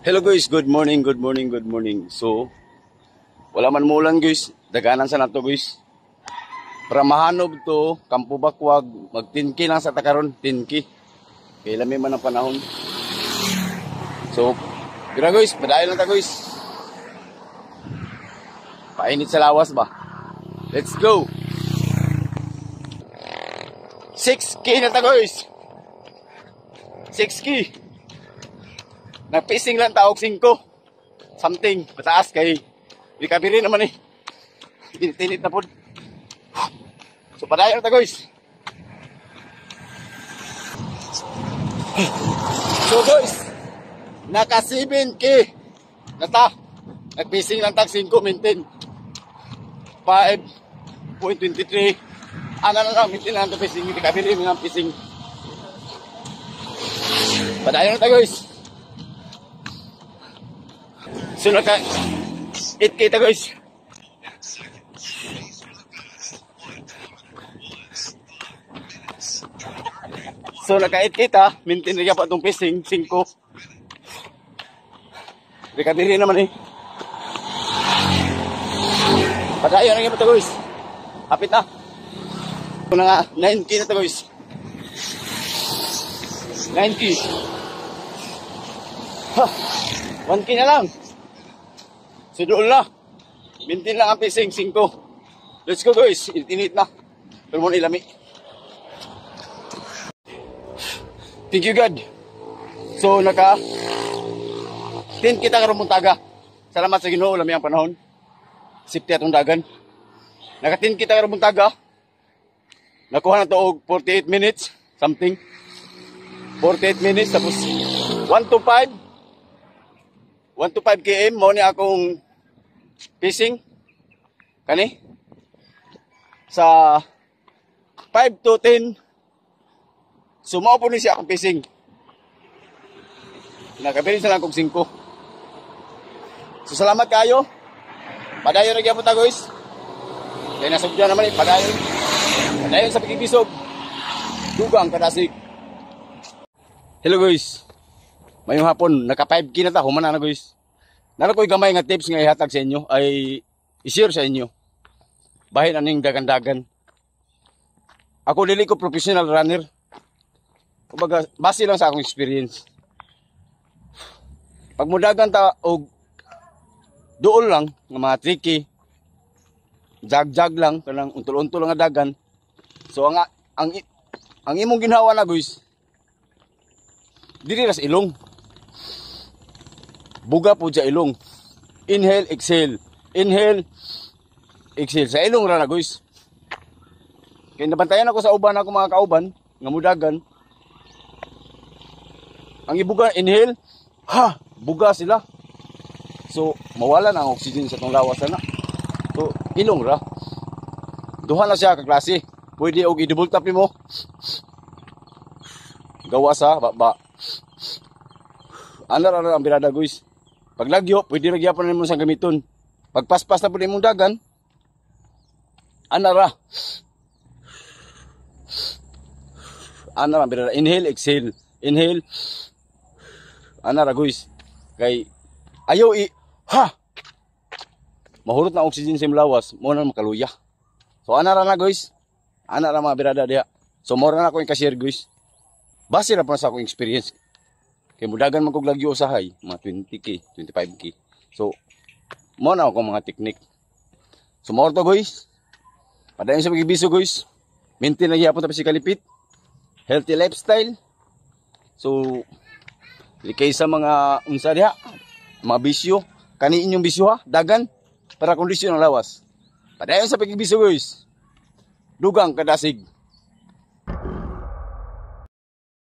Hello guys, good morning, good morning, good morning. So, wala man mulan guys, daganan sa nato guys. Para mahanob to, Kampo Bakwag, mag 10K lang sa takaron, 10K. Kaya lami man ang panahon. So, gira guys, padayon lang ta guys. Painit sa lawas ba? Let's go! 6K na ta guys! 6K! Nagpising lang taog 5. Something, mataas kay recovery naman eh. Tinit na po. So padayon ta guys. So guys, naka 7K na ta. Nagpising lang tag 5 maintain. 5.23. Ano na lang, maintain lang ito pising. Recovery ng pising. Padayon ta guys. So naka 8K ta guys. So naka 8K ta, maintain rin pa itong pacing 5. Recovery naman eh. Padayon rin pa ito guys. Hapit na. So nga 9K na ito guys. 9K. Ha, 1K na lang. So doon na. Maintain lang ang pacing 5. Let's go guys. Init na. Pero muna ilami. Thank you God. So naka 10 kita karumuntaga. Salamat sa Ginoo lami ang panahon. Safety atong dagan. Naka 10 kita karumuntaga. Nakuha na to og 48 minutes something. 48 minutes tapos 1 to 5 km mo ni akong pacing kani sa 5 to 10. Sumao po ni siya akong pacing. Nakabilis na lang kong 5. So salamat kayo. Padayon na gyapon ta guys. Kaya nasugdan naman eh. Padayon sa pagkikisog. Dugang kadasig. Hello guys. Mayong hapon, naka 5K na ta. Humana na guys. Nara ko'y gamay nga tips nga ihatag sa inyo ay i-share sa inyo. Bahin aning dagan-dagan. Ako dili ko professional runner. Kumbaga, base lang sa akong experience. Pag mudagan ta og dool lang nga mga tricky, jag-jag lang kanang untol-untol nga dagan. So ang imong ginhawa na guys, dili ras ilong. Buga po sa ilong. Inhale, exhale. Inhale, exhale. Sa ilong ra na guys. Kaya nabantayan ako sa uban ako mga kauban nga mudagan. Ang ibuga, inhale, ha, buga sila. So, mawala na ang oxygen sa itong lawas na. So, ilong ra. Duha na siya kaklase. Pwede og i-double tap mo. Gawa sa baba. Ano ra ang birada guys. Pag lagyo, pwede ra gyapon nimo sa gamiton. Pag paspas na pud imong dagan, ana ra. Ana ra birada. Inhale, exhale. Inhale. Ana ra guys. Kay ayaw ha. Mahurot na oxygen sa lawas, mo na makaluya. So ana ra na guys. Ana ra mga birada diha. So mo ra na ko yung cashier guys. Base ra pa sa akong experience. Kay mudagan man kog lagyo usahay, mga 20K, 25K. So mo na ako mga technique. So mo to guys. Padayon sa pagbibiso guys. Maintain na gyapon ta si kalipit. Healthy lifestyle. So kaysa mga unsa diha, mga bisyo, kani inyong bisyo ha, dagan para kondisyon ng lawas. Padayon sa pagbibiso guys. Dugang kadasig.